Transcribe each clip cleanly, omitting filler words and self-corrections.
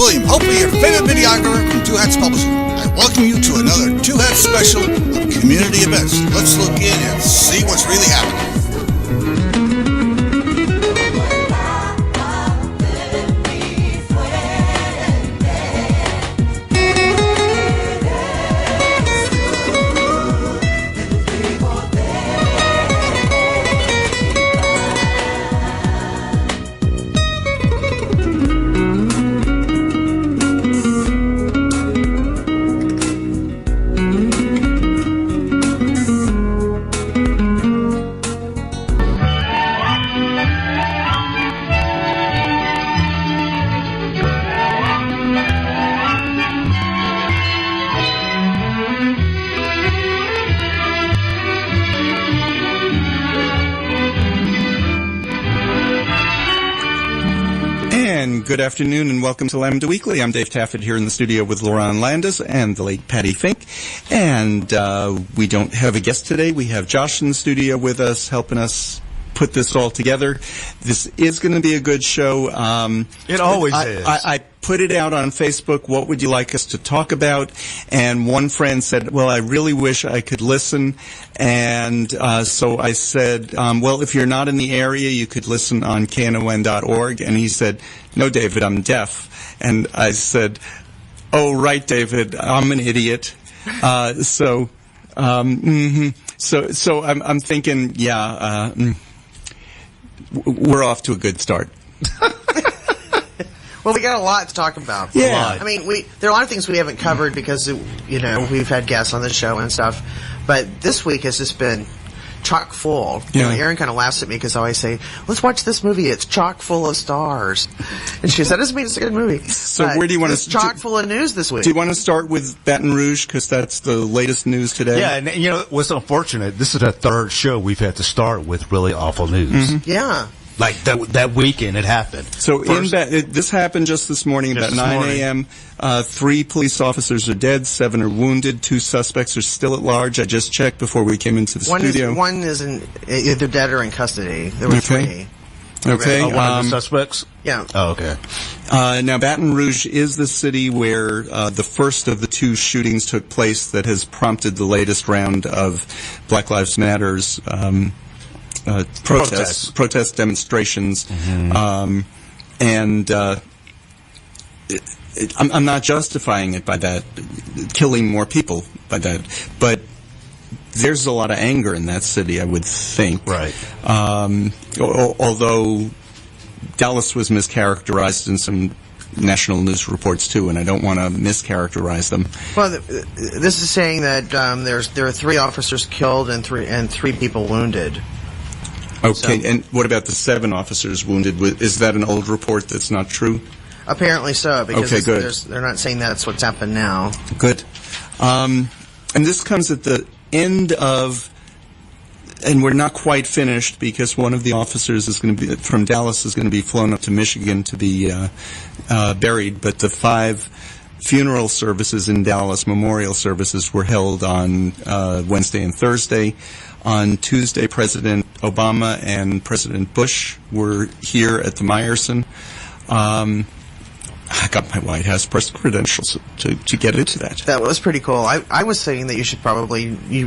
William, hopefully your favorite videographer from Two Hats Publishing. I welcome you to another Two Hats special of community events. Let's look in and see what's really happening. Good afternoon and welcome to Lambda Weekly. I'm Dave Taffet here in the studio with Lerone Landis and the late Patti Fink. And we don't have a guest today. We have Josh in the studio with us, helping us put this all together. This is going to be a good show. It always is. I put it out on Facebook, what would you like us to talk about? And one friend said, well, I really wish I could listen. And so I said, well, if you're not in the area, you could listen on knon.org. And he said, no, David, I'm deaf. And I said, oh, right, David, I'm an idiot. So I'm thinking, we're off to a good start. Well, we got a lot to talk about. Yeah. I mean, there are a lot of things we haven't covered because, we've had guests on the show and stuff. But this week has just been chock full. Yeah. Erin kind of laughs at me because I always say, let's watch this movie. It's chock full of stars. And she says, that doesn't mean it's a good movie. So where do you want to... It's chock full of news this week. Do you want to start with Baton Rouge because that's the latest news today? Yeah, and what's unfortunate, this is the third show we've had to start with really awful news. Mm-hmm. Yeah. Like that weekend it happened. So this happened just this morning about 9 a.m. 3 police officers are dead, 7 are wounded, 2 suspects are still at large. I just checked before we came into the studio. One is either dead or in custody. There were 3. Okay. One of the suspects? Yeah. Oh, okay. Now, Baton Rouge is the city where the first of the 2 shootings took place that has prompted the latest round of Black Lives Matter's protest demonstrations. Mm-hmm. I'm not justifying it by that, killing more people by that, but there's a lot of anger in that city, I would think. Right. Although Dallas was mischaracterized in some national news reports too, and I don't want to mischaracterize them. Well, this is saying that there are 3 officers killed and three people wounded. Okay, and what about the 7 officers wounded? Is that an old report that's not true? Apparently so, because okay, good. They're not saying that's what's happened now. Good. And this comes at the end of, and we're not quite finished because one of the officers is going to be from Dallas is going to be flown up to Michigan to be buried, but the 5 funeral services in Dallas, memorial services, were held on Wednesday and Thursday. On Tuesday, President Obama and President Bush were here at the Meyerson. I got my White House press credentials to get into that. That was pretty cool. I was saying that you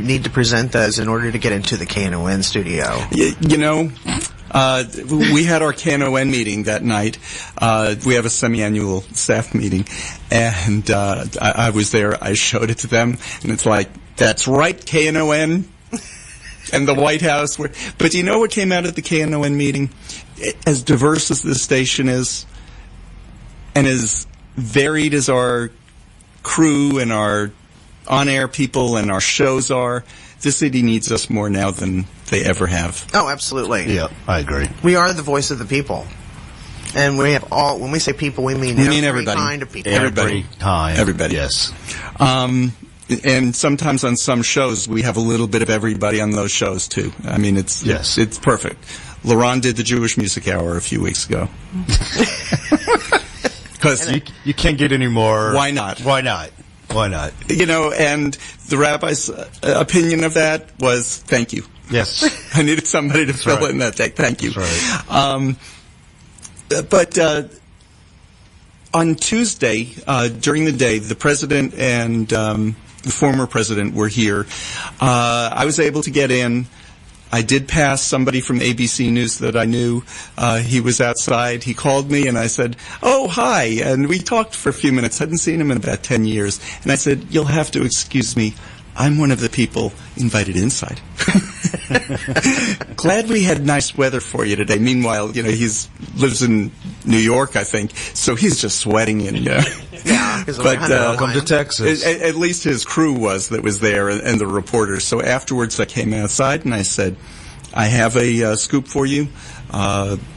need to present those in order to get into the KNON studio. We had our KNON meeting that night. We have a semi-annual staff meeting, and I was there. I showed it to them, and it's like, that's right, KNON. And the White House. But do you know what came out at the KNON meeting? As diverse as this station is, and as varied as our crew and our on-air people and our shows are, this city needs us more now than they ever have. Oh, absolutely. Yeah, I agree. We are the voice of the people. And we have when we say people, we mean everybody. Kind of people. Every time. Everybody. Yes. And sometimes on some shows, we have a little bit of everybody on those shows, too. I mean, it's perfect. Lerone did the Jewish Music Hour a few weeks ago. Because you can't get any more. Why not? Why not? Why not? And the rabbi's opinion of that was, thank you. Yes. I needed somebody to fill in that day. Thank you. That's right. But on Tuesday, during the day, the president and the former president were here. I was able to get in. I did pass somebody from ABC News that I knew. He was outside. He called me, and I said, "Oh, hi." And we talked for a few minutes. I hadn't seen him in about 10 years. And I said, "You'll have to excuse me. I'm one of the people invited inside." Glad we had nice weather for you today. Meanwhile, lives in New York, I think, so he's just sweating in. Yeah, but welcome to Texas. At least his crew was there, and the reporters. So afterwards, I came outside and I said, "I have a scoop for you.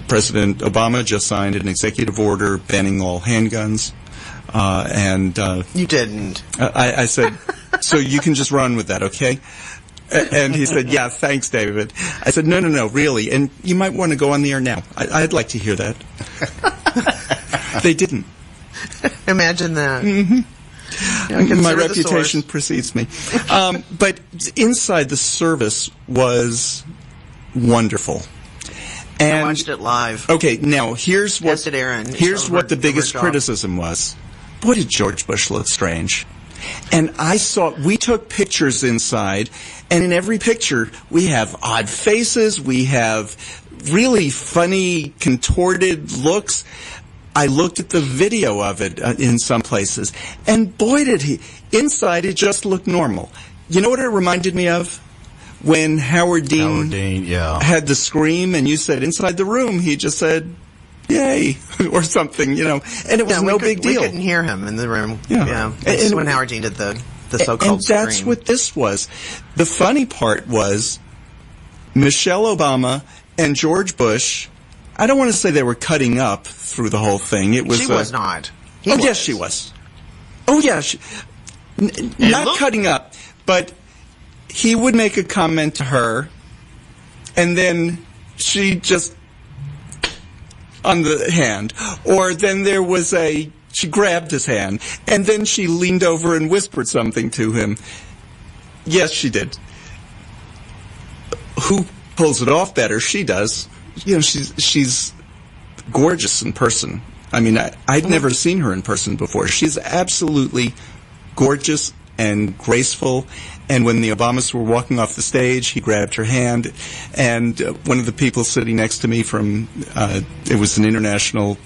President Obama just signed an executive order banning all handguns." You didn't. I said, "So you can just run with that, okay?" And he said, "Yeah, thanks, David." I said, No, really. And you might want to go on the air now. I'd like to hear that. They didn't. Imagine that. Mm-hmm. My reputation precedes me. But inside, the service was wonderful. And I watched it live. Okay, now here's what the biggest criticism was. Boy, did George Bush look strange. And we took pictures inside, and in every picture we have odd faces, we have really funny, contorted looks. I looked at the video of it in some places, and boy, inside it just looked normal. You know what it reminded me of? When Howard Dean had the scream, and you said inside the room, he just said, "Yay," or something, and it was no big deal. We couldn't hear him in the room. Yeah. This is when Howard Dean did the so-called And that's scream. what this was. The funny part was Michelle Obama and George Bush, I don't want to say they were cutting up through the whole thing. She was not. Yes, she was. Oh, yeah. Not cutting up, but he would make a comment to her, and then she just on the hand. Or then there was she grabbed his hand, and then she leaned over and whispered something to him. Yes, she did. Who pulls it off better? She does. She's gorgeous in person. I mean, I'd never seen her in person before. She's absolutely gorgeous and graceful. And when the Obamas were walking off the stage, he grabbed her hand. And one of the people sitting next to me it was an international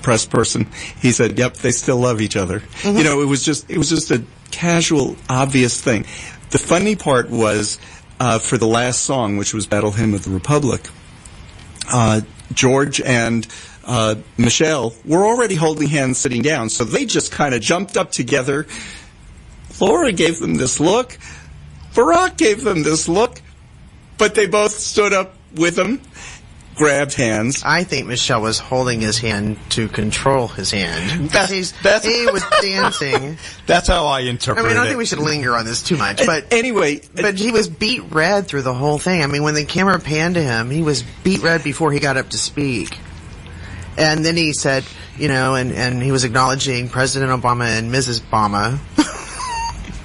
press person, he said, "Yep, they still love each other." Mm-hmm. It was just a casual, obvious thing. The funny part was, for the last song, which was Battle Hymn of the Republic, George and Michelle were already holding hands sitting down, so they just kind of jumped up together. Laura gave them this look. Barack gave them this look. But they both stood up with him, grabbed hands. I think Michelle was holding his hand to control his hand. He was dancing. That's how I interpret it. I don't think we should linger on this too much. But anyway. But he was beat red through the whole thing. I mean, when the camera panned to him, he was beat red before he got up to speak. And then he said, and he was acknowledging President Obama and Mrs. Obama.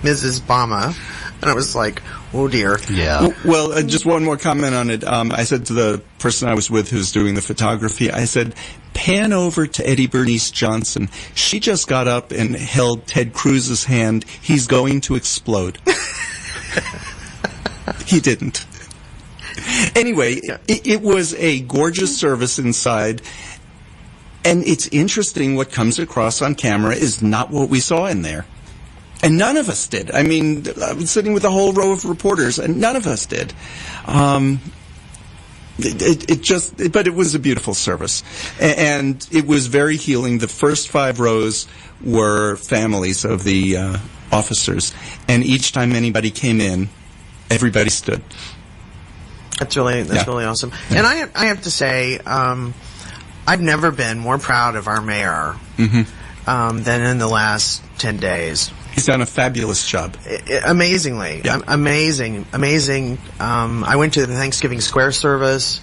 Mrs. Obama. And I was like, oh dear. Yeah. Well, just one more comment on it. I said to the person I was with who's doing the photography, I said, pan over to Eddie Bernice Johnson. She just got up and held Ted Cruz's hand. He's going to explode. He didn't. Anyway, it was a gorgeous service inside. And it's interesting, what comes across on camera is not what we saw in there. And none of us did. I mean, I was sitting with a whole row of reporters, and none of us did. But it was a beautiful service. And it was very healing. The first 5 rows were families of the officers. And each time anybody came in, everybody stood. That's really awesome. Yeah. And I have to say, I've never been more proud of our mayor than in the last 10 days. He's done a fabulous job. Amazingly. Yeah. Amazing. I went to the Thanksgiving Square service.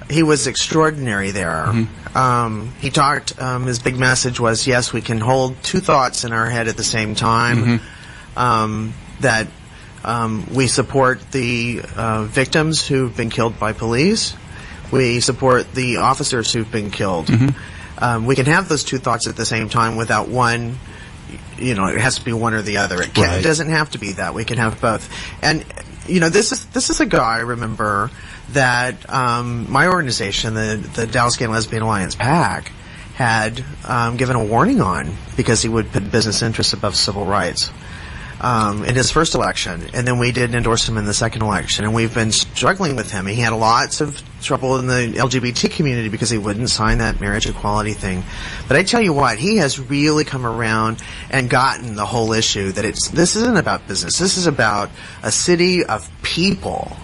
He was extraordinary there. He talked, his big message was, yes, we can hold 2 thoughts in our head at the same time. That we support the victims who've been killed by police. We support the officers who've been killed. we can have those two thoughts at the same time without one. It has to be one or the other. It doesn't have to be that. We can have both. And this is a guy, I remember, that my organization, the Dallas Gay and Lesbian Alliance PAC, had given a warning on because he would put business interests above civil rights in his first election. And then we did endorse him in the second election. And we've been struggling with him. He had lots of trouble in the LGBT community because he wouldn't sign that marriage equality thing. But I tell you what, he has really come around and gotten the whole issue that this isn't about business. This is about a city of people.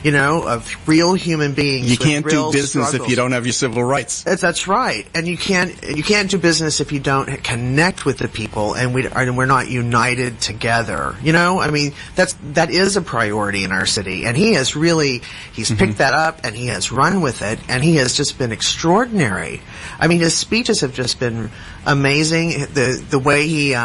Of real human beings. You can't do business struggles. if you don't have your civil rights. That's right, and you can't do business if you don't connect with the people, and we're not united together. That is a priority in our city, and he's picked that up and he has run with it, and he has just been extraordinary. I mean, his speeches have just been amazing. The way he.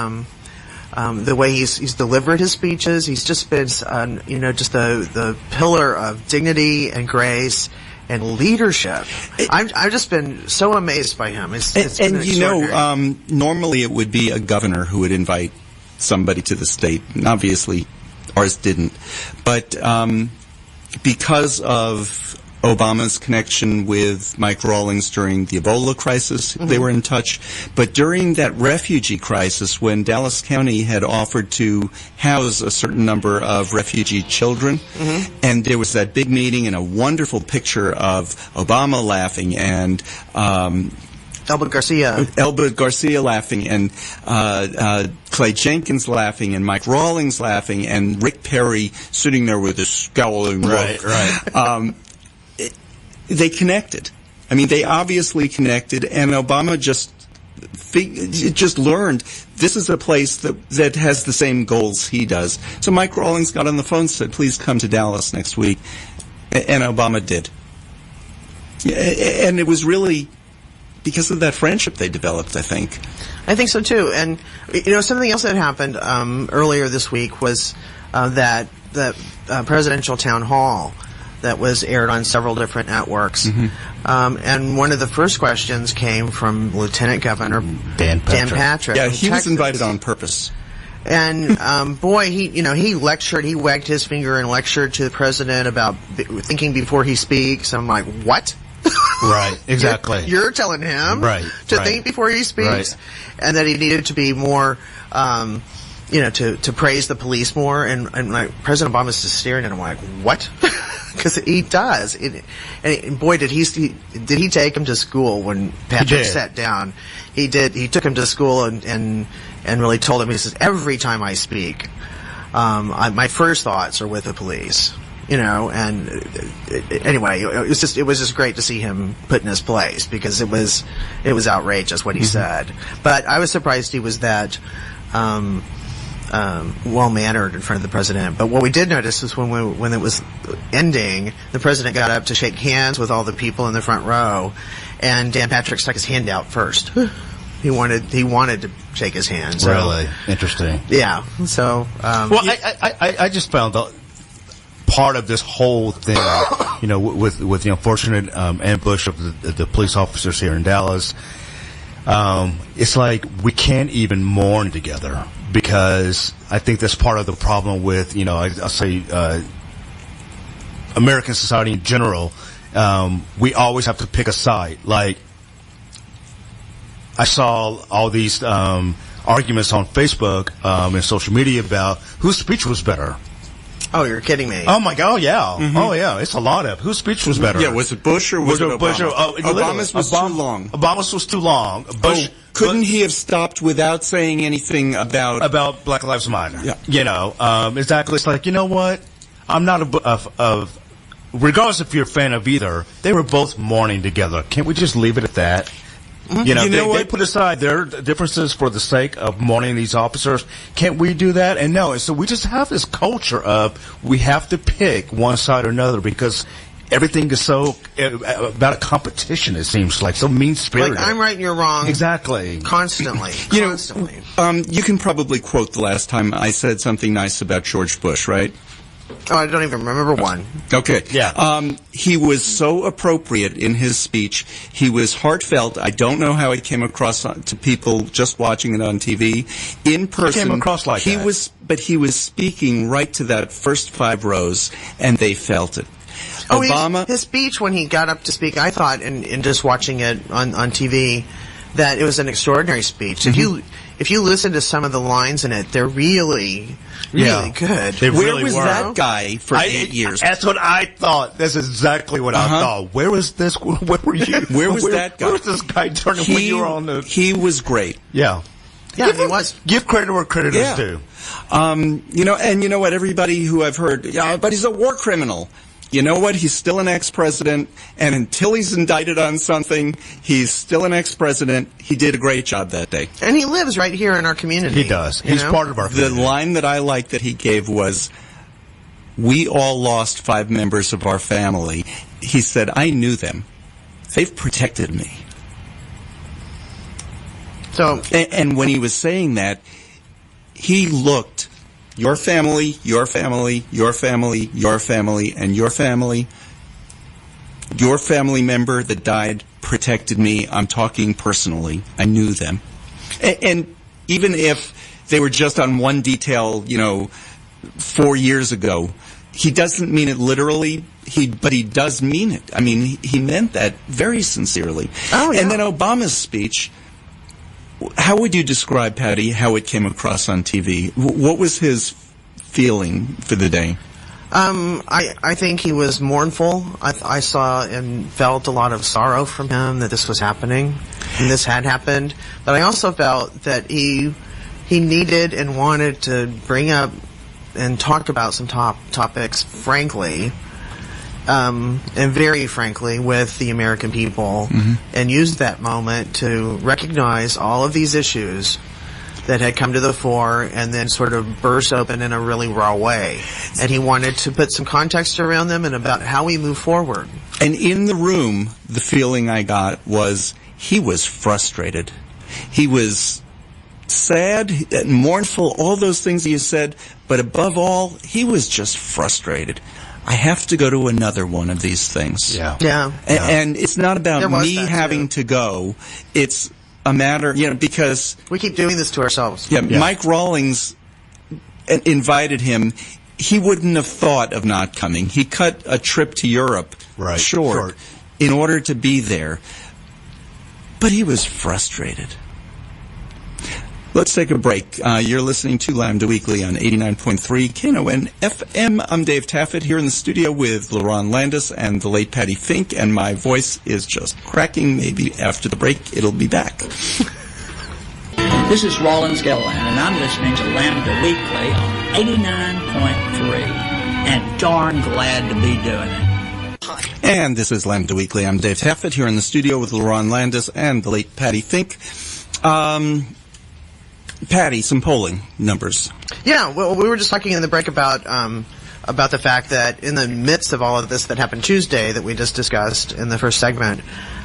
The way he's delivered his speeches, he's just been, just the pillar of dignity and grace and leadership. I've just been so amazed by him. It's been extraordinary. Normally it would be a governor who would invite somebody to the state, and obviously ours didn't. But because of Obama's connection with Mike Rawlings during the Ebola crisis, they were in touch. But during that refugee crisis, when Dallas County had offered to house a certain number of refugee children, and there was that big meeting and a wonderful picture of Obama laughing and Elbert Garcia laughing, and Clay Jenkins laughing, and Mike Rawlings laughing, and Rick Perry sitting there with a scowling look. Right. They connected. I mean, they obviously connected, and Obama just learned this is a place that has the same goals he does. So Mike Rawlings got on the phone and said, please come to Dallas next week. And Obama did. And it was really because of that friendship they developed, I think. I think so, too. And, something else that happened earlier this week was that the presidential town hall that was aired on several different networks. And one of the first questions came from Lieutenant Governor Dan Patrick. Yeah, he was invited on purpose. And boy, he lectured, he wagged his finger and lectured to the president about thinking before he speaks. I'm like, what? Right, exactly. You're telling him to think before he speaks, and that he needed to be more, to praise the police more. And like President Obama's just staring at him like, what? Because he does. And boy, did he take him to school when Patrick sat down. He did. He took him to school and really told him, he says, every time I speak, my first thoughts are with the police. And anyway, it was just great to see him put in his place, because it was outrageous what he said. But I was surprised he was that well-mannered in front of the president. But what we did notice was when it was ending, the president got up to shake hands with all the people in the front row, and Dan Patrick stuck his hand out first. He wanted to shake his hand. So, really interesting. Yeah. So, I just found out part of this whole thing, with the unfortunate ambush of the police officers here in Dallas. It's like we can't even mourn together, because I think that's part of the problem with, I'll say, American society in general. We always have to pick a side. Like, I saw all these arguments on Facebook and social media about whose speech was better. Oh, you're kidding me. Oh, my God, yeah. Oh, yeah, it's a lot of whose speech was better. Yeah, was it Bush or was it Obama? Bush Obama's was too long. Obama's was too long. Bush, couldn't he have stopped without saying anything about Black Lives Matter? Yeah. Exactly. It's like, you know what? I'm not regardless if you're a fan of either, they were both mourning together. Can't we just leave it at that? They put aside their differences for the sake of mourning these officers. Can't we do that? And no. And so we just have this culture of we have to pick one side or another, because everything is so about a competition, it seems like, so mean-spirited. Like, I'm right and you're wrong. Exactly. Constantly. You can probably quote the last time I said something nice about George Bush, right? Oh, I don't even remember one. Okay. Yeah. He was so appropriate in his speech. He was heartfelt. I don't know how it came across to people just watching it on TV. In person, came across like that. But he was speaking right to that first 5 rows, and they felt it. Oh, Obama. his speech when he got up to speak, I thought, in just watching it on TV, that it was an extraordinary speech. Mm-hmm. If you listen to some of the lines in it, they're really good. They Where really was were. that guy for 8 years? That's what I thought. That's exactly what I thought. Where was this? Where were you? Where was that guy? Where was this guy turning when you were on the... He was great. Yeah. Yeah, he was. Give credit where credit is due. You know what? Everybody who I've heard, but he's a war criminal. You know what? He's still an ex-president, and until he's indicted on something, he's still an ex-president. He did a great job that day. And he lives right here in our community. He does. He's part of our community. The line that I liked that he gave was, "We all lost 5 members of our family." He said, "I knew them. They've protected me." So, and when he was saying that, he looked, your family, your family, your family, your family, and your family member that died protected me. I'm talking personally. I knew them. And even if they were just on one detail, 4 years ago, he doesn't mean it literally, but he does mean it. I mean, he meant that very sincerely. Oh, yeah. And then Obama's speech, how would you describe, Patti, how it came across on TV? What was his feeling for the day? I think he was mournful. I saw and felt a lot of sorrow from him that this was happening, and this had happened. But I also felt that he needed and wanted to bring up and talk about some topics, frankly, and very frankly, with the American people, and use that moment to recognize all of these issues that had come to the fore and then sort of burst open in a really raw way. And he wanted to put some context around them and about how we move forward. And in the room, the feeling I got was he was frustrated. He was sad and mournful, all those things you said, but above all, he was just frustrated. I have to go to another one of these things. Yeah. And it's not about me having to go. It's a matter, because... we keep doing this to ourselves. Yeah, Mike Rawlings invited him. He wouldn't have thought of not coming. He cut a trip to Europe short in order to be there. But he was frustrated. Let's take a break. You're listening to Lambda Weekly on 89.3 Knon FM. I'm Dave Taffet here in the studio with Lerone Landis and the late Patti Fink, and my voice is just cracking. Maybe after the break, it'll be back. This is Rollins Gilliland, and I'm listening to Lambda Weekly on 89.3, and darn glad to be doing it. And this is Lambda Weekly. I'm Dave Taffet here in the studio with Lerone Landis and the late Patti Fink. Patti, some polling numbers. Yeah, well, we were just talking in the break about the fact that in the midst of all of this that happened Tuesday that we just discussed in the first segment,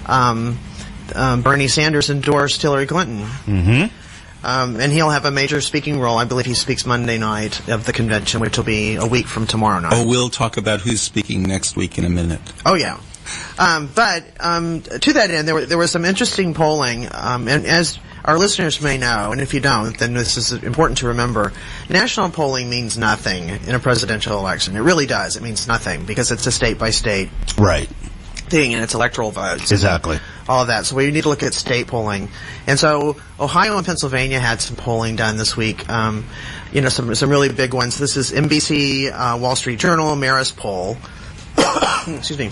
Bernie Sanders endorsed Hillary Clinton. And he'll have a major speaking role. I believe he speaks Monday night of the convention, which will be a week from tomorrow night. Oh, we'll talk about who's speaking next week in a minute. Oh, yeah. But to that end, there was some interesting polling, and as our listeners may know, and if you don't, then this is important to remember, national polling means nothing in a presidential election. It really does. It means nothing because it's a state-by-state thing, and it's electoral votes. Exactly. All of that. So we need to look at state polling. And so Ohio and Pennsylvania had some polling done this week. Some really big ones. This is NBC, Wall Street Journal, Marist poll. Excuse me.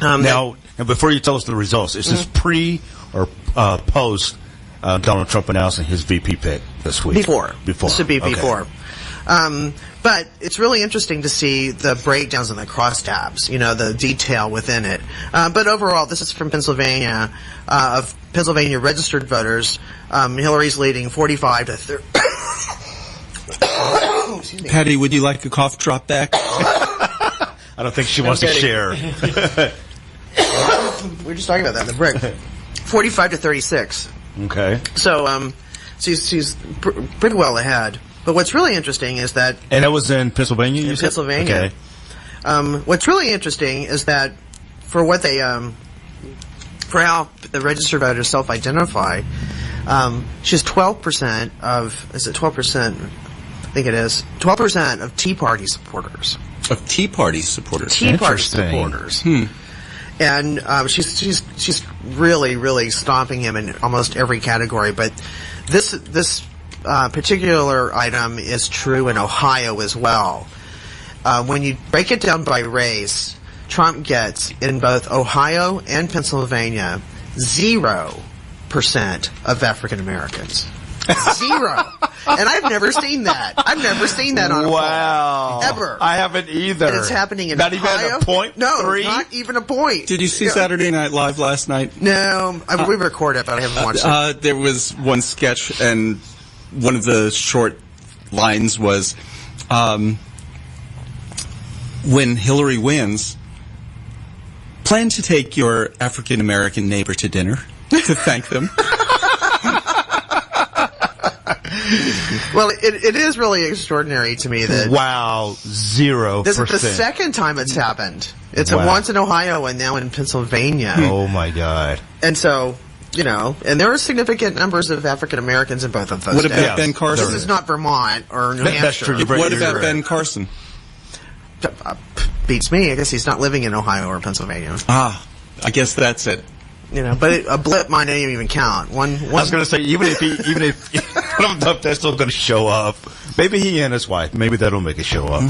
Now, before you tell us the results, is this pre or post Donald Trump announcing his VP pick this week? Before. This should be before. Okay. But it's really interesting to see the breakdowns and the crosstabs, the detail within it. But overall, this is from Pennsylvania, of Pennsylvania registered voters. Hillary's leading 45 to 30. Excuse me. Patti, would you like a cough drop back? I don't think she wants to share. We were just talking about that in the break. 45 to 36. Okay. So, she's pretty well ahead. But what's really interesting is that... And that was in Pennsylvania, you said? Pennsylvania. Okay. What's really interesting is that for what they... for how the registered voters self-identify, she has 12% of... Is it 12%? I think it is. 12% of Tea Party supporters. Of Tea Party supporters? Tea Party supporters. And she's really, really stomping him in almost every category. But this particular item is true in Ohio as well. When you break it down by race, Trump gets in both Ohio and Pennsylvania 0% of African Americans. 0. And I've never seen that. I've never seen that on a poll. Ever. I haven't either. And it's happening in Not Ohio. even a point? No, 3? not even a point. Did you see Saturday Night Live last night? No. We record it, but I haven't watched it. There was one sketch, and one of the short lines was, when Hillary wins, plan to take your African-American neighbor to dinner to thank them. Well, it is really extraordinary to me that... Wow, 0%. This is the second time it's happened. It's once in Ohio and now in Pennsylvania. Oh, my God. And so, you know, and there are significant numbers of African Americans in both of those What about states. Ben Carson? This is not Vermont or New Hampshire. That's true. What about Ben Carson? Beats me. I guess he's not living in Ohio or Pennsylvania. I guess that's it. You know, but a blip might not even count. One. I was going to say, even if I don't know if that's still going to show up. Maybe he and his wife. Maybe that'll make it show up.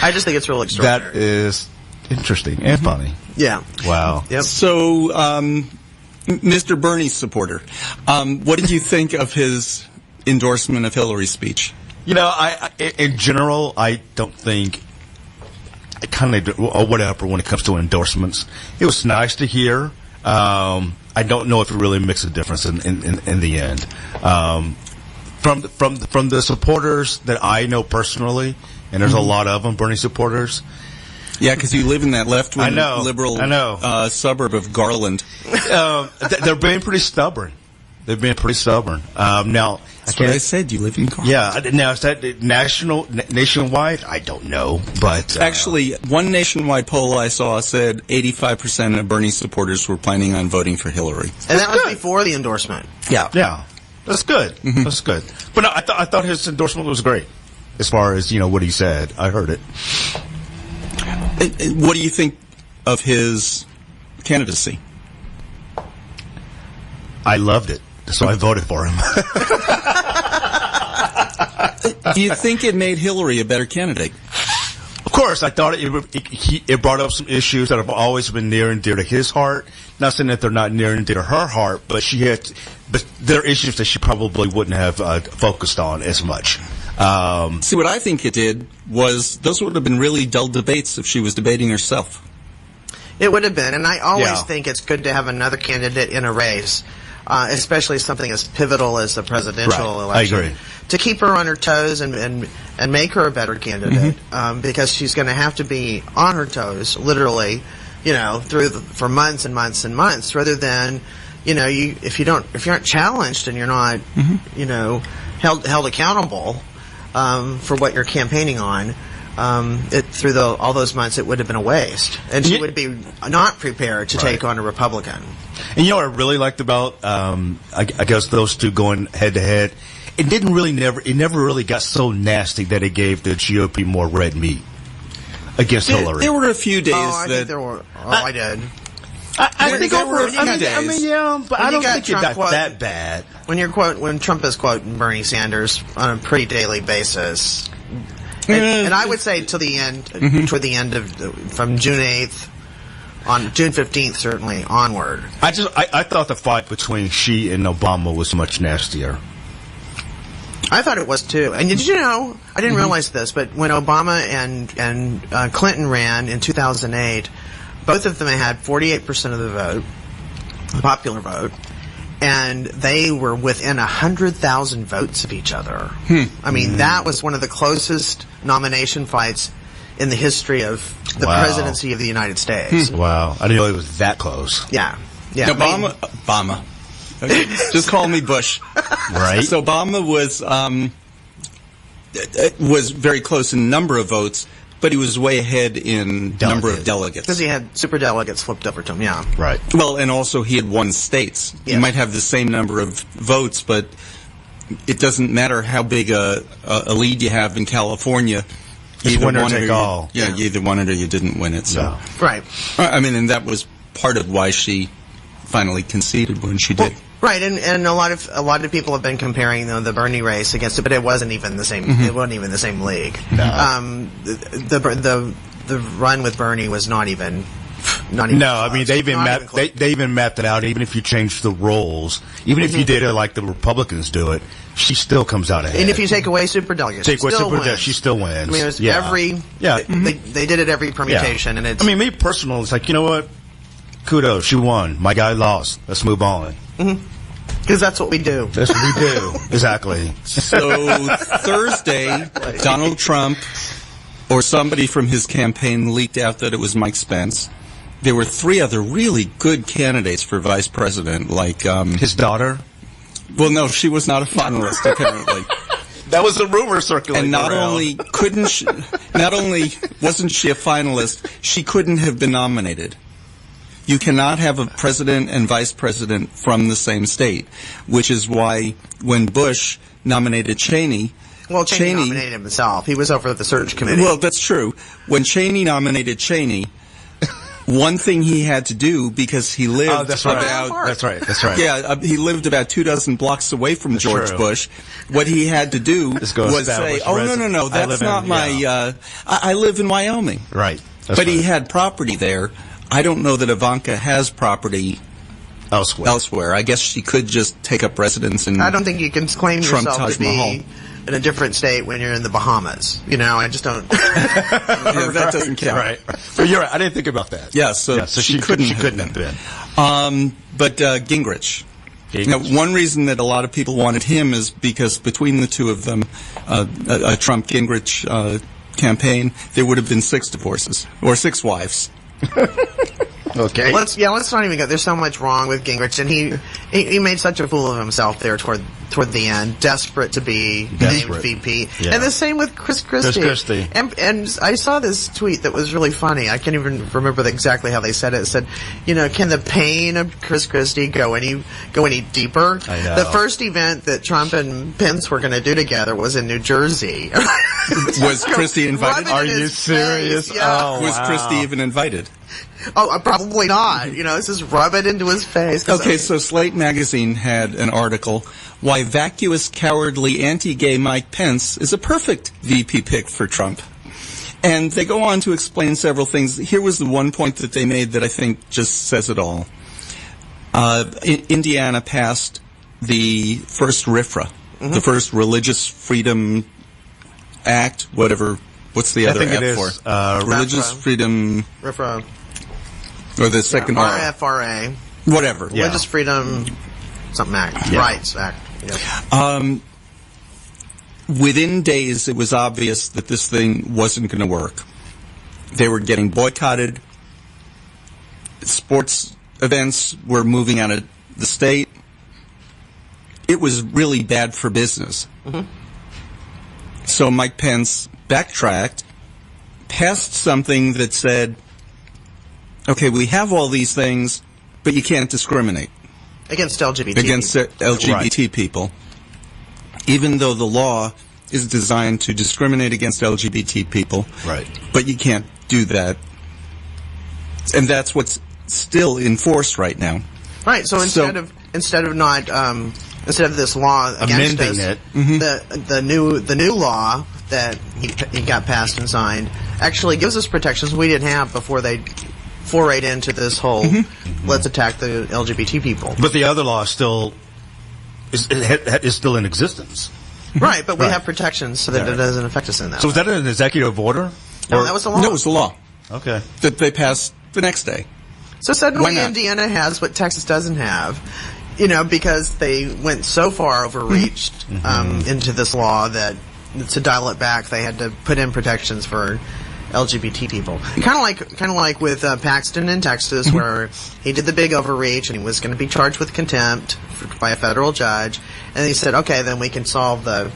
I just think it's real extraordinary. That is interesting and funny. Yeah. Wow. Yep. So, Mr. Bernie's supporter, what did you think of his endorsement of Hillary's speech? You know, in general, I don't think I kind of or whatever when it comes to endorsements. It was nice to hear. I don't know if it really makes a difference in the end. From the supporters that I know personally, and there's a lot of them, Bernie supporters. Yeah, because you live in that left-wing liberal suburb of Garland. They're being pretty stubborn. They've been pretty stubborn. Now, that's what I said. You live in Garland. Yeah. Now, is that nationwide? I don't know. But actually, one nationwide poll I saw said 85% of Bernie supporters were planning on voting for Hillary. And that was before the endorsement. Yeah. Yeah. That's good. That's good. But no, I thought his endorsement was great. As far as, what he said. I heard it. What do you think of his candidacy? I loved it. So I voted for him. Do you think it made Hillary a better candidate? Of course, I thought it brought up some issues that have always been near and dear to his heart. Not saying that they're not near and dear to her heart, but there are issues that she probably wouldn't have focused on as much. See, what I think it did was those would have been really dull debates if she was debating herself. It would have been, and I always think it's good to have another candidate in a race. Especially something as pivotal as the presidential election. I agree. To keep her on her toes and make her a better candidate, because she's going to have to be on her toes, literally, for months and months and months, rather than, if you aren't challenged and you're not, held accountable for what you're campaigning on. Through all those months, it would have been a waste, and she would be not prepared to take on a Republican. And what I really liked about, I guess those two going head to head, it never really got so nasty that it gave the GOP more red meat against Hillary. There were a few days I think there were. I did. I think over a few days. But I don't think it got that bad. When Trump is quoting Bernie Sanders on a pretty daily basis. And I would say to the end, toward the end of from June 8th, on June 15th, certainly onward. I thought the fight between she and Obama was much nastier. I thought it was too. And did you know? I didn't realize this, but when Obama and Clinton ran in 2008, both of them had 48% of the vote, the popular vote. And they were within 100,000 votes of each other. I mean, that was one of the closest nomination fights in the history of the presidency of the United States. Wow. I didn't know it was that close. Yeah. Obama. Okay. Just call me Bush. Right. So Obama was was very close in number of votes, but he was way ahead in number of delegates. Because he had super delegates flipped over to him, yeah. Right. Well, and also he had won states. Yes. You might have the same number of votes, but it doesn't matter how big a lead you have in California. It's winner take all. Yeah, you either won it or you didn't win it. So. No. Right. I mean, and that was part of why she finally conceded when she did. Right, and a lot of people have been comparing the Bernie race against it, but it wasn't even the same. It wasn't even the same league. No. The run with Bernie was not even. No, I mean they even mapped it out. Even if you change the roles, even if you did it like the Republicans do it, she still comes out ahead. And if you take away superdelegates, she still wins. I mean, it was every they did it every permutation, and it's. I mean, me personally, it's like, you know what? Kudos, she won. My guy lost. Let's move on. Because that's what we do. That's what we do. Exactly. So Thursday, Donald Trump or somebody from his campaign leaked out that it was Mike Spence. There were 3 other really good candidates for vice president, like his daughter. Well, no, she was not a finalist apparently. That was the rumor circulating. And not around. not only wasn't she a finalist, she couldn't have been nominated. You cannot have a president and vice president from the same state, which is why when Bush nominated Cheney. Well, Cheney nominated himself. He was over the search committee. Well, that's true. When Cheney nominated Cheney, one thing he had to do, because he lived That's right. Yeah, he lived about 24 blocks away from George Bush. What he had to do was say, no, that's not my, I live in Wyoming. Right. But he had property there. I don't know that Ivanka has property elsewhere. I guess she could just take up residence in I don't think you can claim Trump yourself Taj to be Mahal. in a different state when you're in the Bahamas. You know, I just don't. That doesn't count. Right. So you're right. I didn't think about that. Yeah, so she couldn't have been. But Gingrich. Now, one reason that a lot of people wanted him is because between the two of them, a Trump-Gingrich campaign, there would have been 6 divorces or 6 wives. Okay. Let's not even go. There's so much wrong with Gingrich, and he made such a fool of himself there toward the end, desperate to be named VP. Yeah. And the same with Chris Christie. And I saw this tweet that was really funny. I can't even remember exactly how they said it. It said, can the pain of Chris Christie go any deeper? I know. The first event that Trump and Pence were going to do together was in New Jersey. Was Christie invited? Are you serious? Yeah. Oh, was Christie even invited? Oh, probably not. It's just rub it into his face. Okay, so Slate magazine had an article, Why Vacuous, Cowardly, Anti-Gay Mike Pence is a Perfect VP Pick for Trump. And they go on to explain several things. Here was the one point that they made that I think just says it all. Indiana passed the first RFRA, the first Religious Freedom Act, whatever. What's the other F for? Religious Freedom... RFRA. Or the second R. RFRA. Whatever. Yeah. Religious Freedom something Act. Yeah. Rights Act. Yeah. Within days, it was obvious that this thing wasn't going to work. They were getting boycotted. Sports events were moving out of the state. It was really bad for business. So Mike Pence backtracked, passed something that said, okay, we have all these things, but you can't discriminate. Against LGBT people. Even though the law is designed to discriminate against LGBT people. Right. But you can't do that. And that's what's still in force right now. Right, so instead of this law against amending us, it, the new law that he got passed and signed actually gives us protections we didn't have before they forayed into this whole let's attack the LGBT people. But the other law still is still in existence. Right, but we have protections so that it doesn't affect us in that. So was that an executive order? No, that was the law. No, it was the law. Okay. That they passed the next day. So suddenly Indiana has what Texas doesn't have, because they went so far overreached into this law that to dial it back, they had to put in protections for LGBT people. Kind of like with Paxton in Texas, where he did the big overreach and he was going to be charged with contempt by a federal judge, and he said, okay, then we can solve the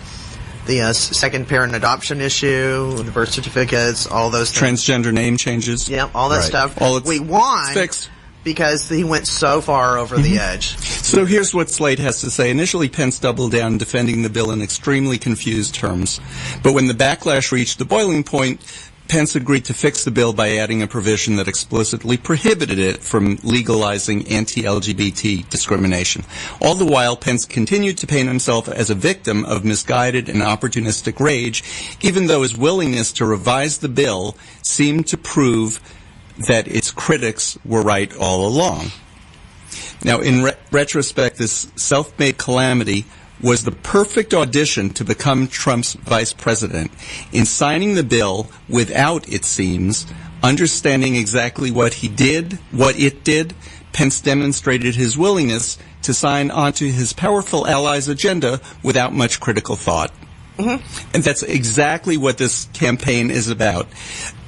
the second parent adoption issue, the birth certificates, all those things. Transgender name changes. Yeah, all that stuff. We won fixed because he went so far over the edge. So here's what Slate has to say. Initially, Pence doubled down, defending the bill in extremely confused terms. But when the backlash reached the boiling point, Pence agreed to fix the bill by adding a provision that explicitly prohibited it from legalizing anti-LGBT discrimination. All the while, Pence continued to paint himself as a victim of misguided and opportunistic rage, even though his willingness to revise the bill seemed to prove that its critics were right all along. Now, in retrospect, this self-made calamity was the perfect audition to become Trump's vice president. In signing the bill without, it seems, understanding exactly what it did, Pence demonstrated his willingness to sign onto his powerful allies' agenda without much critical thought. Mm-hmm. And that's exactly what this campaign is about.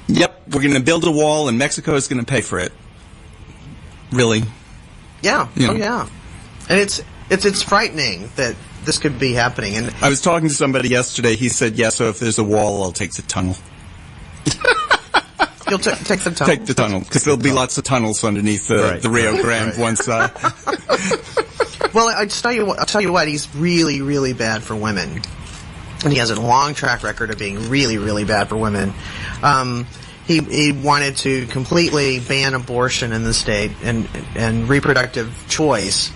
Yep, we're going to build a wall and Mexico is going to pay for it. Really? Yeah. Oh, yeah. And it's frightening that this could be happening. And I was talking to somebody yesterday. He said, "Yeah, so if there's a wall, I'll take the tunnel." You'll take the tunnel. Take the tunnel because there'll be lots of tunnels underneath the Rio Grande once. Well, I'll tell you what. He's really, really bad for women, and he has a long track record of being really, really bad for women. He wanted to completely ban abortion in the state and reproductive choice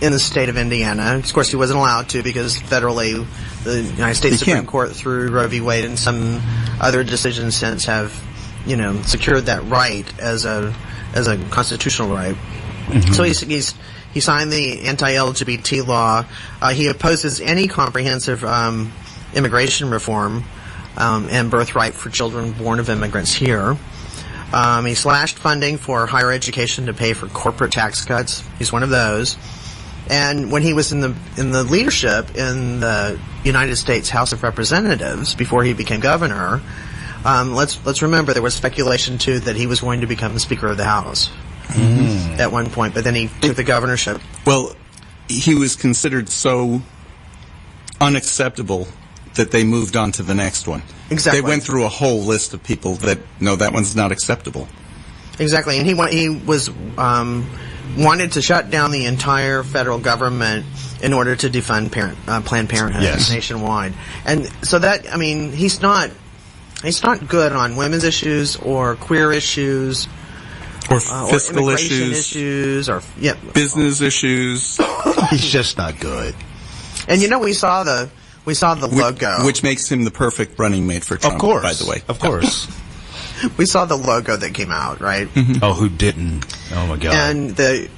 in the state of Indiana. Of course, he wasn't allowed to because federally, the United States Supreme Court through Roe v. Wade and some other decisions since have, secured that right as a constitutional right. Mm-hmm. So he signed the anti-LGBT law. He opposes any comprehensive immigration reform and birthright for children born of immigrants here. He slashed funding for higher education to pay for corporate tax cuts. He's one of those. And when he was in the leadership in the United States House of Representatives before he became governor, let's remember there was speculation too that he was going to become the Speaker of the House at one point. But then he took the governorship. Well, he was considered so unacceptable that they moved on to the next one. Exactly. They went through a whole list of people that no, that one's not acceptable. Exactly, and he was. Wanted to shut down the entire federal government in order to defund Planned Parenthood nationwide, and so that he's not good on women's issues or queer issues or fiscal or issues or business issues. He's just not good. And we saw the logo, which makes him the perfect running mate for Trump. Of course, by the way, of course. We saw the logo that came out, right? Mm-hmm. Oh, who didn't? Oh my God! And the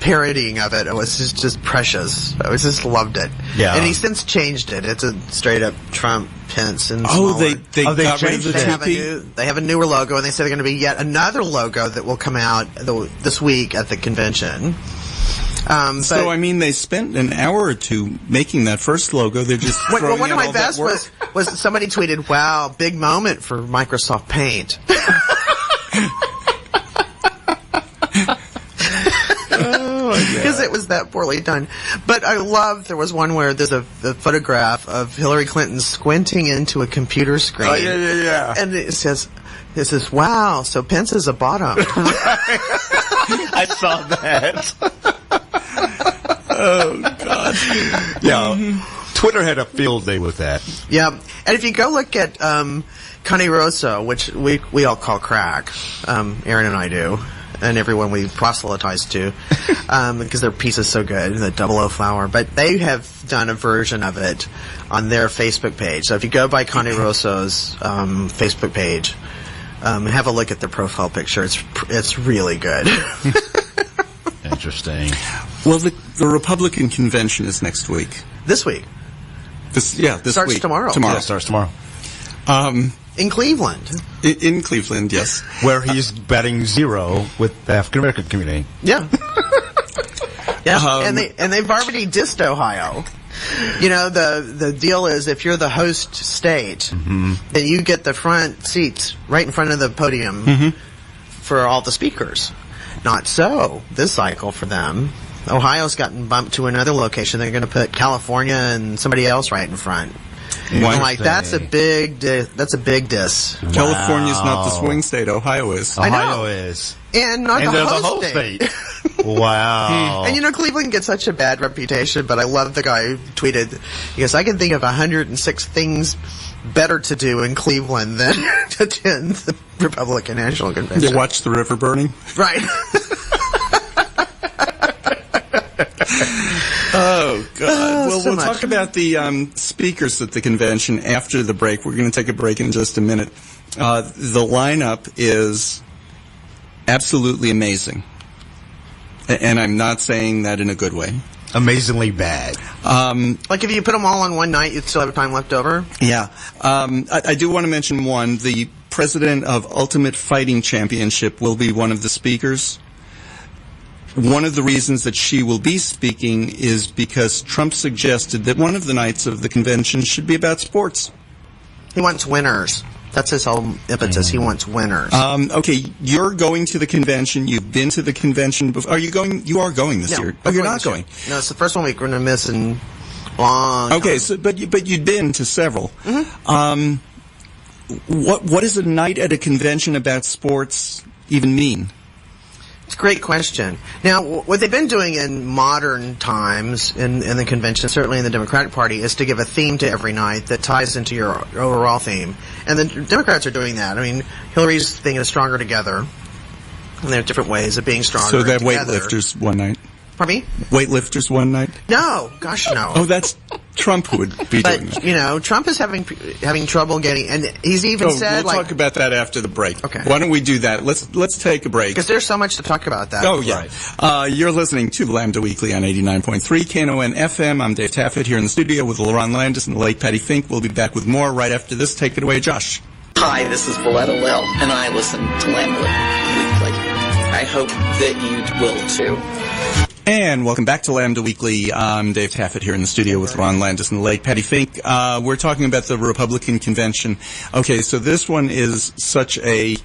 parodying of it was just precious. I just loved it. Yeah. And he since changed it. It's a straight up Trump, Pence, and they got rid of the they have a newer logo, and they say they're going to be yet another logo that will come out this week at the convention. So they spent an hour or two making that first logo. They're just throwing one of my all best that work. was somebody tweeted, "Wow, big moment for Microsoft Paint." Because it was that poorly done. But I love, there was one where there's a photograph of Hillary Clinton squinting into a computer screen. Oh, yeah. And it says, "Wow, so Pence is a bottom." I saw that. Oh, God. Yeah. Twitter had a field day with that. Yeah. And if you go look at Connie Rosso, which we all call crack, Aaron and I do, and everyone we proselytize to, because their piece is so good, the 00 flower. But they have done a version of it on their Facebook page. So if you go by Connie Rosso's Facebook page, have a look at their profile picture. It's really good. Interesting. Well, the Republican convention is next week. This week. This starts week. tomorrow. Yeah, starts tomorrow. In Cleveland. In Cleveland, yes. Where he's betting zero with the African American community. Yeah. Yeah. And they've already dissed Ohio. The deal is if you're the host state, then you get the front seats right in front of the podium for all the speakers. Not so this cycle for them. Ohio's gotten bumped to another location. They're going to put California and somebody else right in front. I'm like, that's a big diss. California's not the swing state. Ohio is. Ohio is. And not and the they're host the whole state. Wow. And Cleveland gets such a bad reputation, but I love the guy who tweeted, he goes, I can think of 106 things better to do in Cleveland than to attend the Republican National Convention. You watch the river burning? Right. Oh, God. Well, we'll much. talk about the speakers at the convention after the break. We're going to take a break in just a minute. The lineup is absolutely amazing. And I'm not saying that in a good way. Amazingly bad. Like if you put them all on one night, you'd still have time left over? Yeah. I do want to mention one. The president of Ultimate Fighting Championship will be one of the speakers. One of the reasons that she will be speaking is because Trump suggested that one of the nights of the convention should be about sports. He wants winners. That's his whole impetus. He wants winners. Okay, you're going to the convention. You've been to the convention before. Are you going? You are going this year. Oh, you're not going. No, it's the first one we're going to miss in long time. Okay, so but you'd been to several. Mm-hmm. What does a night at a convention about sports even mean? It's a great question. Now, what they've been doing in modern times in the convention, certainly in the Democratic Party, is to give a theme to every night that ties into your overall theme. And the Democrats are doing that. I mean, Hillary's thing is Stronger Together. And there are different ways of being stronger So that together. weightlifters one night. Pardon me? Weightlifters one night? No. Gosh, no. Oh, that's Trump who would be doing that. But, Trump is having trouble geting, and he's even said, we'll talk about that after the break. Okay. Why don't we do that? Let's take a break. Because there's so much to talk about that. Oh, yeah. Right. You're listening to Lambda Weekly on 89.3 Knon FM. I'm Dave Taffet here in the studio with Lerone Landis and the late Patti Fink. We'll be back with more right after this. Take it away, Josh. Hi, this is Valletta Lil, and I listen to Lambda Weekly. I hope that you will too. And welcome back to Lambda Weekly. I'm Dave Taffet here in the studio with Ron Landis and the late Patti Fink. We're talking about the Republican convention. Okay, so this one is such a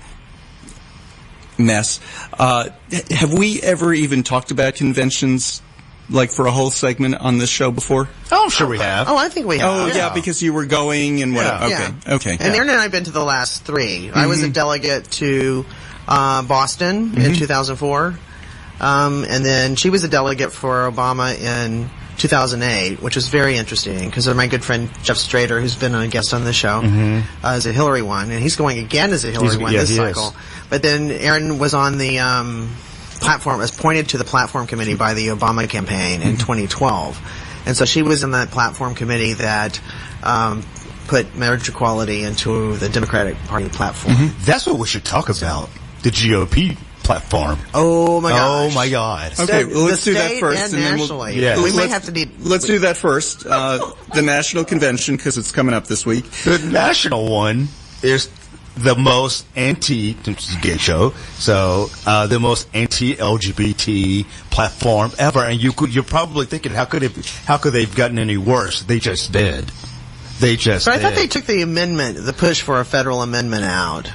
mess. Have we ever even talked about conventions, like for a whole segment on this show before? Oh, I'm sure we have. Oh, I think we have. Oh, yeah, because you were going and whatever. Yeah. Okay. And Aaron and I have been to the last three. I was a delegate to Boston in 2004. And then she was a delegate for Obama in 2008, which was very interesting because my good friend Jeff Strader, who's been a guest on the show, is a Hillary one, and he's going again as a Hillary one this cycle. But then Aaron was on the platform, was appointed to the platform committee by the Obama campaign in 2012. And so she was in that platform committee that put marriage equality into the Democratic Party platform. That's what we should talk about. The GOP platform. Oh my gosh. Oh my God. Okay, well, let's do that first, and then nationally. we'll. We may have to need. Let's do that first. The national convention, because it's coming up this week. The national one is the most anti-gay show, so the most anti-LGBT platform ever. And you're probably thinking, how could they have gotten any worse? They just did. But I thought they took the push for a federal amendment out.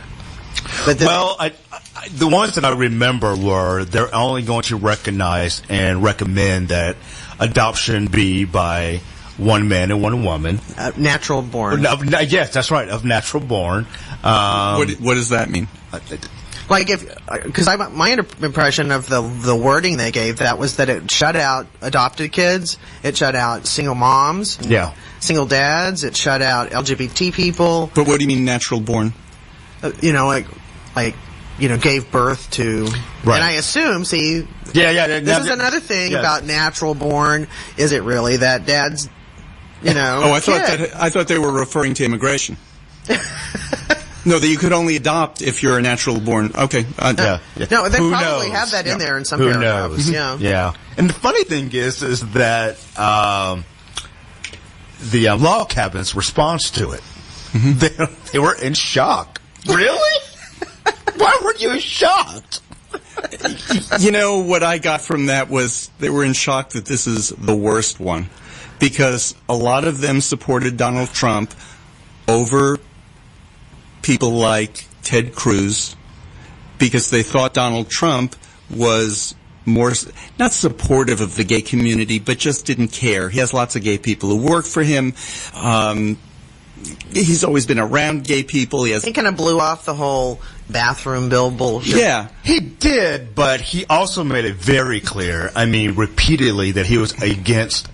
But the ones that I remember were they're only going to recognize and recommend that adoption be by one man and one woman. Natural born. Yes, that's right, of natural born. What does that mean? Like because my impression of the wording they gave that was that it shut out adopted kids, it shut out single moms, single dads, it shut out LGBT people. But what do you mean natural born? Gave birth to, right. And I assume, this is another thing about natural born. Is it really that dad's, I thought they were referring to immigration. No, that you could only adopt if you're a natural born. Okay. No, they probably have that in there in some paragraphs. Yeah. And the funny thing is that the law cabinet's response to it, they were in shock. Really? Why were you shocked? What I got from that was they were in shock that this is the worst one. Because a lot of them supported Donald Trump over people like Ted Cruz because they thought Donald Trump was more, not supportive of the gay community, but just didn't care. He has lots of gay people who work for him. He's always been around gay people. He kind of blew off the whole bathroom bill bullshit. Yeah. He did, but he also made it very clear, repeatedly, that he was against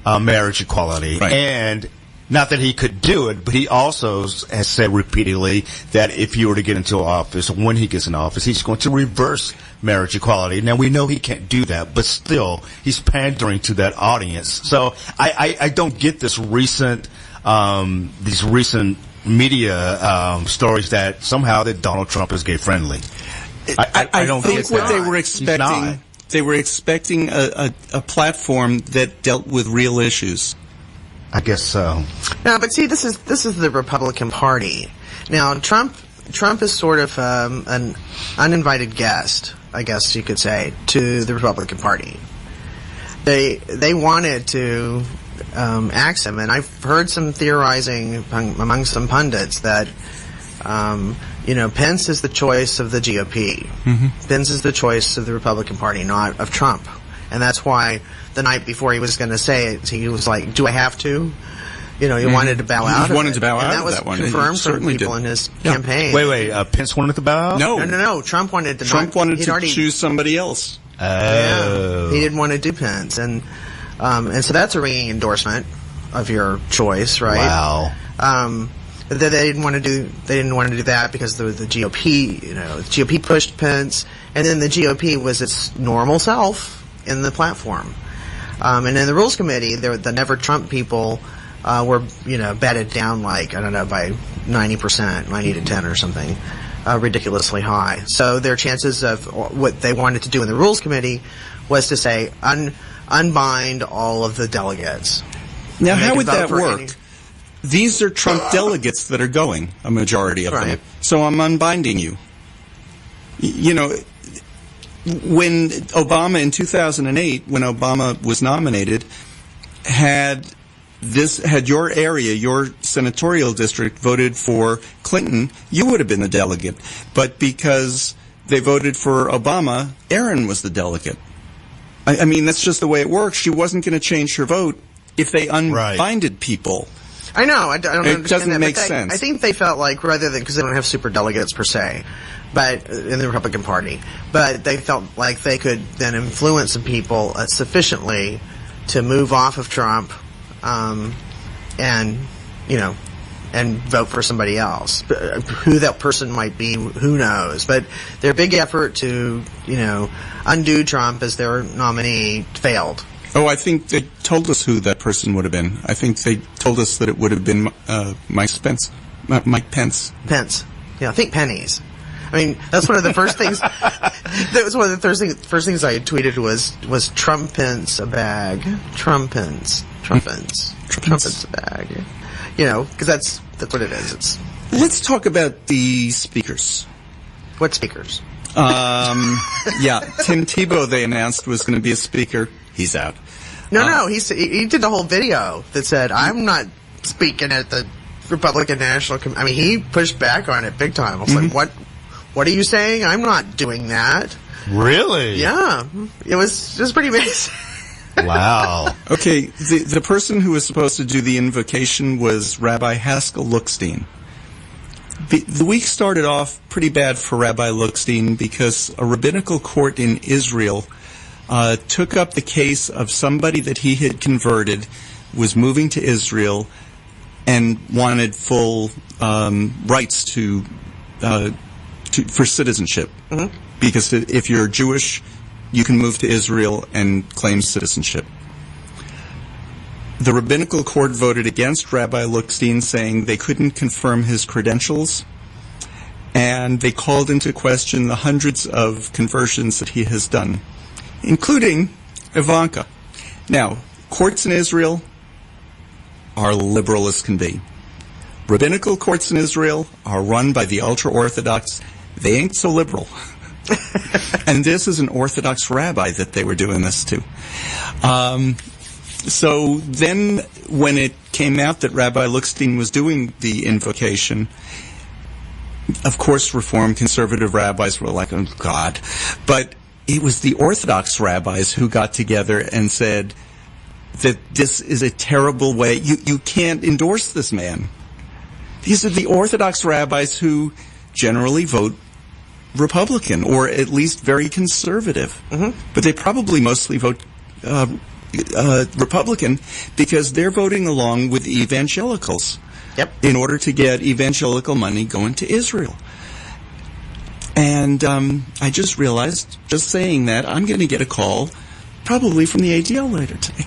marriage equality. Right. And not that he could do it, but he also has said repeatedly that if he were to get into office, when he gets in office, he's going to reverse marriage equality. Now, we know he can't do that, but still, he's pandering to that audience. So I don't get this these recent media stories that somehow that Donald Trump is gay friendly. I don't think what they were expecting. They were expecting a platform that dealt with real issues. I guess so. No, but see, this is the Republican Party. Now, Trump is sort of an uninvited guest, I guess you could say, to the Republican Party. They wanted to axe him, and I've heard some theorizing among some pundits that Pence is the choice of the GOP. Mm-hmm. Pence is the choice of the Republican Party, not of Trump. And that's why the night before he was going to say it, he was like, do I have to? He wanted to bow out. He wanted to bow out of that one. That was confirmed from people in his campaign. Wait, Pence wanted to bow out? No. Trump wanted to choose somebody else. Oh. Yeah, he didn't want to do Pence. And so that's a ringing endorsement of your choice, right? Wow. They didn't want to do that because the GOP, the GOP pushed Pence, and then the GOP was its normal self in the platform. And in the Rules Committee, the Never Trump people were, batted down by 90%, 90 to 10 or something, ridiculously high. So their chances of what they wanted to do in the Rules Committee was to say, unbind all of the delegates. Now, how would that work? These are Trump delegates that are going, a majority of them. So I'm unbinding you. When Obama in 2008, when Obama was nominated, had your area, your senatorial district voted for Clinton, you would have been the delegate. But because they voted for Obama, Aaron was the delegate. I mean, that's just the way it works. She wasn't going to change her vote if they unbinded people. I know. I don't understand that. It doesn't make sense. I think they felt like, rather than, because they don't have super delegates per se, but in the Republican Party, but they felt like they could then influence some people sufficiently to move off of Trump, and vote for somebody else. Who that person might be, who knows? But their big effort to, undo Trump as their nominee failed. Oh, I think they told us who that person would have been. I think they told us that it would have been Mike Pence. Pence. Yeah, I think pennies. I mean, that's one of the first things. That was one of the first things I tweeted was Trumpence a bag. Trumpence a bag. Because that's what it is. Let's talk about the speakers. What speakers? Yeah, Tim Tebow, they announced, was going to be a speaker. He's out. No, he did the whole video that said, I'm not speaking at the Republican National Committee. I mean, he pushed back on it big time. I was like, what are you saying? I'm not doing that. Really? Yeah. It was just pretty amazing. Wow. Okay, the person who was supposed to do the invocation was Rabbi Haskell Lookstein. The week started off pretty bad for Rabbi Lookstein because a rabbinical court in Israel took up the case of somebody that he had converted, was moving to Israel, and wanted full rights for citizenship. Mm-hmm. Because if you're Jewish, you can move to Israel and claim citizenship. The rabbinical court voted against Rabbi Lookstein, saying they couldn't confirm his credentials, and they called into question the hundreds of conversions that he has done, including Ivanka. Now, courts in Israel are liberal as can be. Rabbinical courts in Israel are run by the ultra-Orthodox. They ain't so liberal. And this is an Orthodox rabbi that they were doing this to. So then when it came out that Rabbi Lookstein was doing the invocation, of course Reform conservative rabbis were like, oh God. But it was the Orthodox rabbis who got together and said that this is a terrible way. You can't endorse this man. These are the Orthodox rabbis who generally vote Republican, or at least very conservative. But they probably mostly vote Republican because they're voting along with evangelicals in order to get evangelical money going to Israel. And I just realized, just saying that, I'm going to get a call probably from the ADL later today.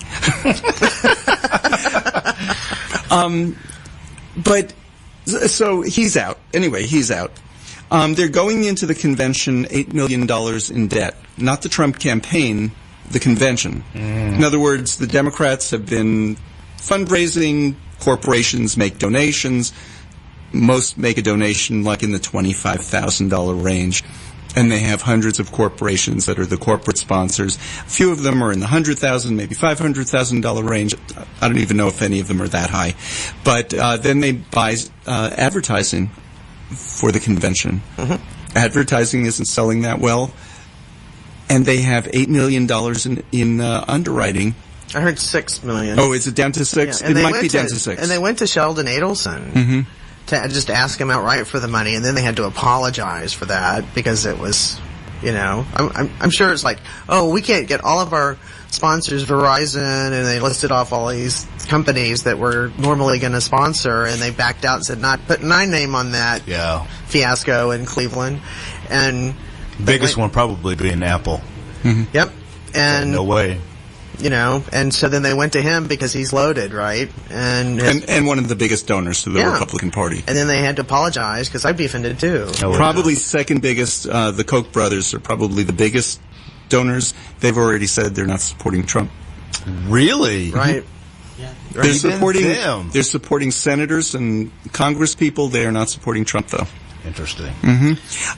But so he's out. Anyway, he's out. They're going into the convention $8 million in debt. Not the Trump campaign, the convention. In other words, the Democrats have been fundraising, corporations make donations. Most make a donation like in the $25,000 range. And they have hundreds of corporations that are the corporate sponsors. A few of them are in the $100,000, maybe $500,000 range. I don't even know if any of them are that high. But then they buy advertising for the convention. Advertising isn't selling that well. And they have $8 million in underwriting. I heard $6 million. Oh, is it down to 6? Yeah, it might be down to 6. And they went to Sheldon Adelson to just ask him outright for the money, and then they had to apologize for that because it was, I'm sure it's like, oh, we can't get all of our sponsors, Verizon, and they listed off all these companies that were normally going to sponsor, and they backed out and said not putting my name on that fiasco in Cleveland. And biggest one probably being Apple. Yep. And no way. And so then they went to him because he's loaded, right? And one of the biggest donors to the Republican Party. And then they had to apologize because I'd be offended too. Probably second biggest. The Koch brothers are probably the biggest donors. They've already said they're not supporting Trump. Really? Right. They're supporting senators and Congress people. They are not supporting Trump, though. Interesting.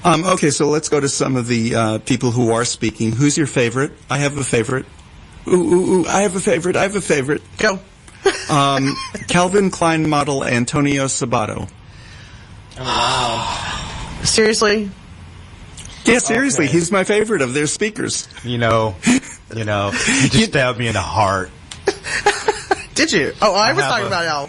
Okay, so let's go to some of the people who are speaking. Who's your favorite? I have a favorite. I have a favorite. Go. Calvin Klein model Antonio Sabato. Oh, wow. Seriously? Yeah, seriously. Okay. He's my favorite of their speakers. You just stabbed me in the heart. Did you? Oh, I was talking about how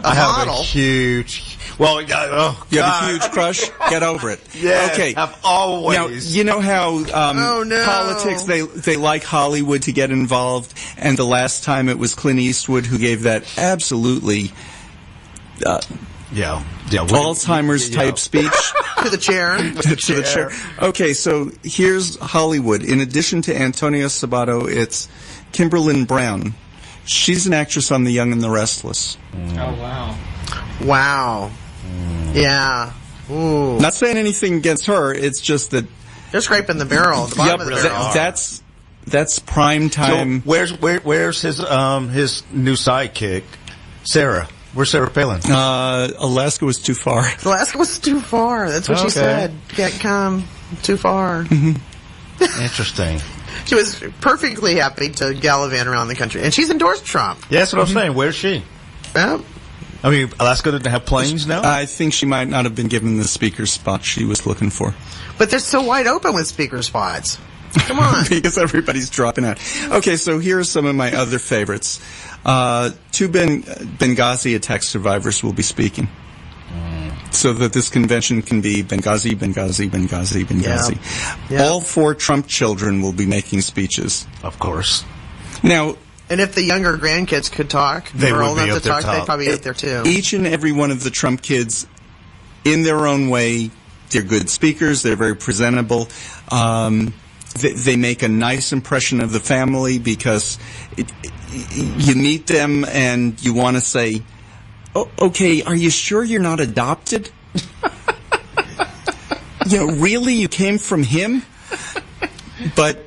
I have a huge... Well, you have a huge crush? Get over it. Yeah, okay. I've always. Now, you know how politics, they like Hollywood to get involved, and the last time it was Clint Eastwood who gave that absolutely Alzheimer's type speech. To the chair. to the chair. Okay, so here's Hollywood. In addition to Antonio Sabato, it's Kimberlyn Brown. She's an actress on The Young and the Restless. Oh, wow. Wow. Yeah. Ooh. Not saying anything against her. It's just that they're scraping the barrel. The bottom of the barrel. That's prime time. So where's his new sidekick, Sarah? Where's Sarah Palin? Alaska was too far. Alaska was too far. That's what she said. Can't come too far. Interesting. She was perfectly happy to gallivant around the country, and she's endorsed Trump. Yeah, that's what I'm saying. Where's she? Well, I mean, Alaska didn't have planes now? I think she might not have been given the speaker spot she was looking for. But they're so wide open with speaker spots. Come on. Because everybody's dropping out. Okay, so here are some of my other favorites. Two Benghazi attack survivors will be speaking. So that this convention can be Benghazi. Yep. All 4 Trump children will be making speeches. Of course. Now... And if the younger grandkids could talk, they were would old be enough to talk, top. they'd probably get there too. Each and every one of the Trump kids, in their own way, they're good speakers, they're very presentable. They make a nice impression of the family because you meet them and you want to say, oh, okay, are you sure you're not adopted? Really? You came from him? But...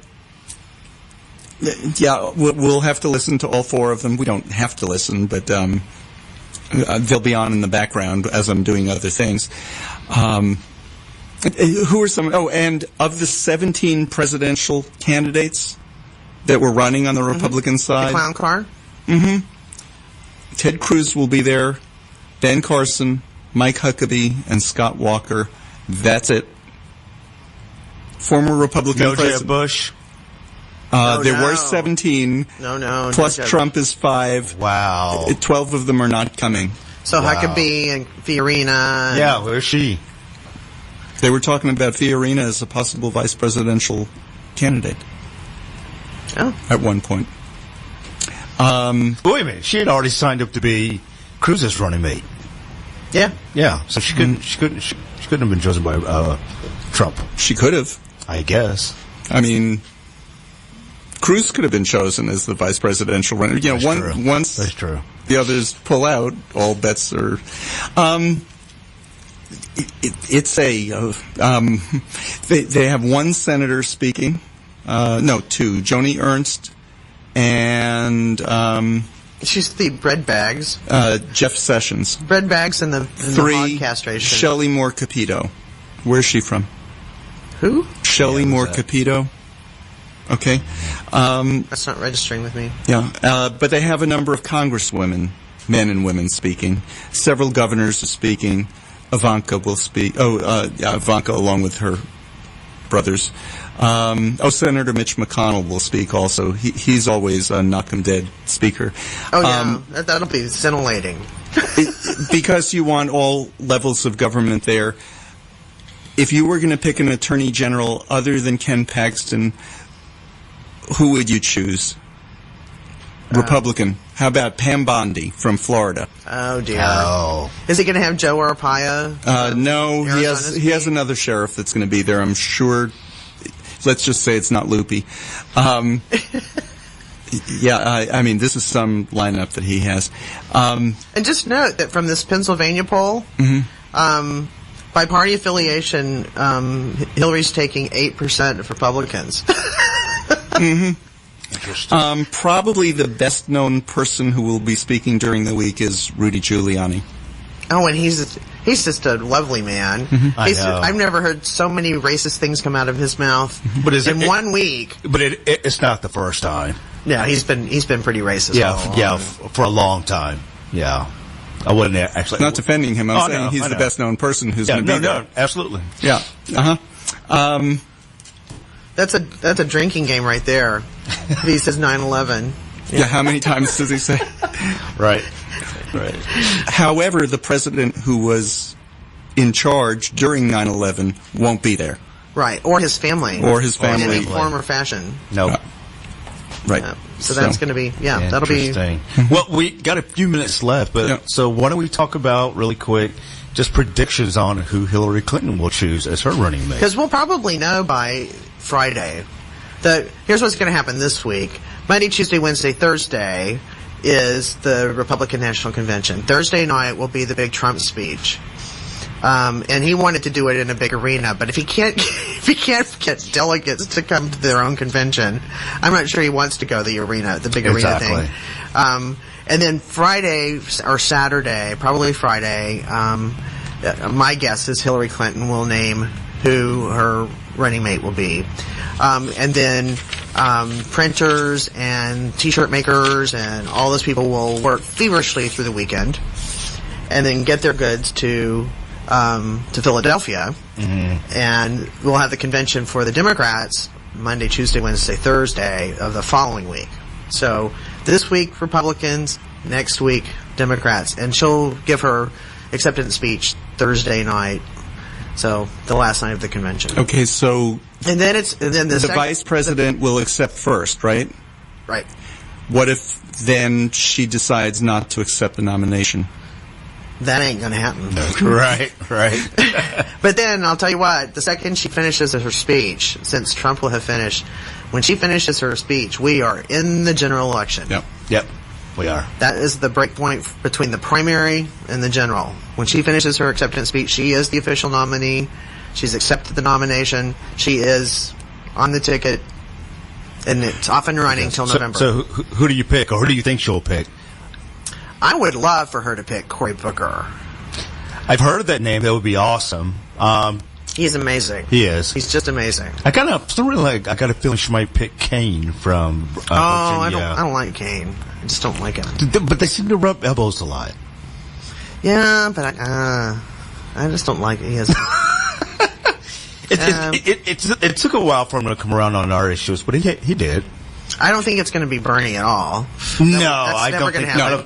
yeah, we'll have to listen to all 4 of them. We don't have to listen, but they'll be on in the background as I'm doing other things. Who are some... Oh, and of the 17 presidential candidates that were running on the Republican side... The clown car? Ted Cruz will be there, Ben Carson, Mike Huckabee, and Scott Walker. That's it. former Republican No president. Jeb Bush. There were 17. No. Plus Trump is 5. Wow. 12 of them are not coming. So Wow. Huckabee and Fiorina. Yeah, where's she? They were talking about Fiorina as a possible vice presidential candidate Oh. at one point. Wait a minute. She had already signed up to be Cruz's running mate. Yeah. Yeah, so she couldn't have been chosen by Trump. She could have. I guess. I mean, Cruz could have been chosen as the vice presidential runner. You know, once That's true. the others pull out, all bets are. It's a. They have one senator speaking. No, two. Joni Ernst and She's the bread bags. Jeff Sessions. Bread bags and the Three. hog castration. Shelley Moore Capito. Where's she from? Who? Shelley Moore Capito. Okay. That's not registering with me. Yeah, but they have a number of congresswomen, men and women speaking. Several governors are speaking. Ivanka will speak. Ivanka along with her brothers. Senator Mitch McConnell will speak also. He's always a knock-em-dead speaker. Oh, yeah. That'll be scintillating. Because you want all levels of government there. If you were going to pick an attorney general other than Ken Paxton, who would you choose? Republican. How about Pam Bondi from Florida? Oh, dear. Oh. Is he going to have Joe Arpaia? No, he has another sheriff that's going to be there, I'm sure. Let's just say it's not Loopy. I mean, this is some lineup that he has. And just note that from this Pennsylvania poll, by party affiliation, Hillary's taking 8% of Republicans. Probably the best-known person who will be speaking during the week is Rudy Giuliani. Oh, and he's just a lovely man. I know. I've never heard so many racist things come out of his mouth in 1 week. But it's not the first time. Yeah, he's been pretty racist. For a long time. Yeah. I wouldn't actually. Not defending him. I'm saying he's the best-known person who's going to be there. No, absolutely. Yeah. That's a drinking game right there. He says 9/11. Yeah, how many times does he say? Right. However, the president who was in charge during 9/11 won't be there. Right, or his family. Or his family. In any form or fashion. No. Right. So that's going to be, that'll be. Interesting. Well, we got a few minutes left, but so why don't we talk about, really quick, just predictions on who Hillary Clinton will choose as her running mate? Because we'll probably know by Friday. Here's what's going to happen this week. Monday, Tuesday, Wednesday, Thursday is the Republican National Convention. Thursday night will be the big Trump speech. And he wanted to do it in a big arena, but if he can't get delegates to come to their own convention, I'm not sure he wants to go to the arena, the big arena thing. And then Friday or Saturday, probably Friday, my guess is Hillary Clinton will name who her running mate will be. And then printers and T-shirt makers and all those people will work feverishly through the weekend and then get their goods to Philadelphia. And we'll have the convention for the Democrats Monday, Tuesday, Wednesday, Thursday of the following week. So this week, Republicans, next week, Democrats. And she'll give her acceptance speech Thursday night. So the last night of the convention. Okay, so and then the vice president will accept first, right? Right. What if then she decides not to accept the nomination? That ain't going to happen. Right. But then, I'll tell you what, the second she finishes her speech, since Trump will have finished, when she finishes her speech, we are in the general election. Yep, we are. That is the break point between the primary and the general. When she finishes her acceptance speech, she is the official nominee. She's accepted the nomination. She is on the ticket, and it's off and running until November. So who do you pick, or who do you think she'll pick? I would love for her to pick Cory Booker. I've heard of that name. That would be awesome. He's amazing. He is. He's just amazing. I got a feeling she might pick Kane from Virginia. I don't like Kane. I just don't like him. But they seem to rub elbows a lot. Yeah, but I just don't like it. He has. It took a while for him to come around on our issues, but he did. I don't think it's going to be Bernie at all. I don't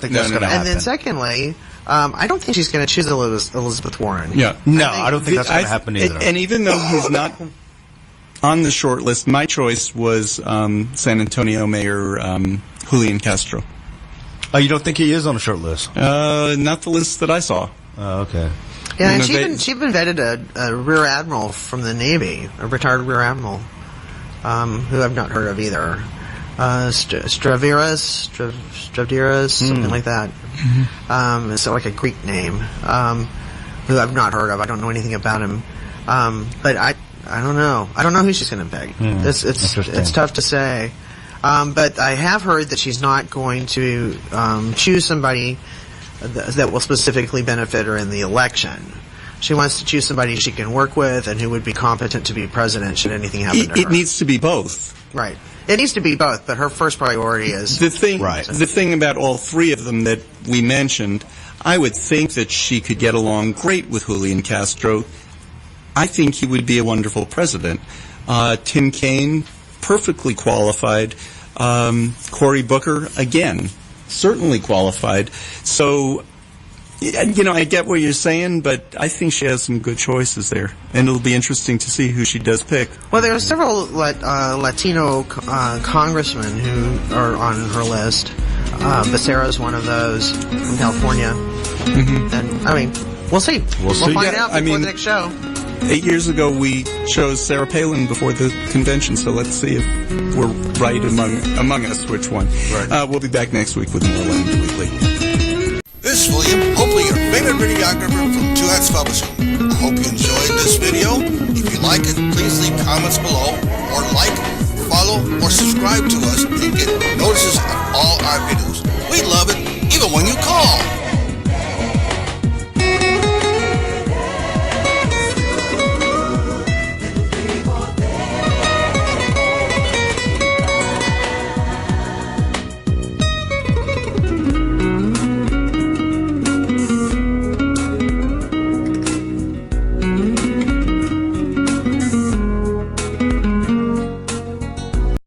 think that's going to happen. And then secondly, I don't think she's going to choose Elizabeth Warren. Yeah. No, I don't think that's going to happen either. And even though he's not on the short list, my choice was San Antonio Mayor Julian Castro. Oh, you don't think he is on the short list? Not the list that I saw. Oh, okay. Yeah, and she even vetted a rear admiral from the Navy, a retired rear admiral, who I've not heard of either. Straviras, something like that. Mm-hmm. It's like a Greek name, who I've not heard of. I don't know anything about him. But I don't know. I don't know who she's going to pick. It's tough to say. But I have heard that she's not going to choose somebody that will specifically benefit her in the election. She wants to choose somebody she can work with and who would be competent to be president should anything happen to her. It needs to be both. Right. It needs to be both, but her first priority is... The thing about all three of them that we mentioned, I would think that she could get along great with Julian Castro. I think he would be a wonderful president. Tim Kaine, perfectly qualified. Cory Booker, again, certainly qualified. So, I get what you're saying, but I think she has some good choices there. And it'll be interesting to see who she does pick. Well, there are several Latino congressmen who are on her list. Becerra's one of those from California. Mm-hmm. And, I mean, we'll see. We'll find out before the next show. 8 years ago, we chose Sarah Palin before the convention, so let's see if we're right among us which one. Right. We'll be back next week with more Lambda Weekly. This is William, hopefully your favorite videographer from Two Hats Publishing. I hope you enjoyed this video. If you like it, please leave comments below, or like, follow, or subscribe to us and get notices of all our videos. We love it, even when you call.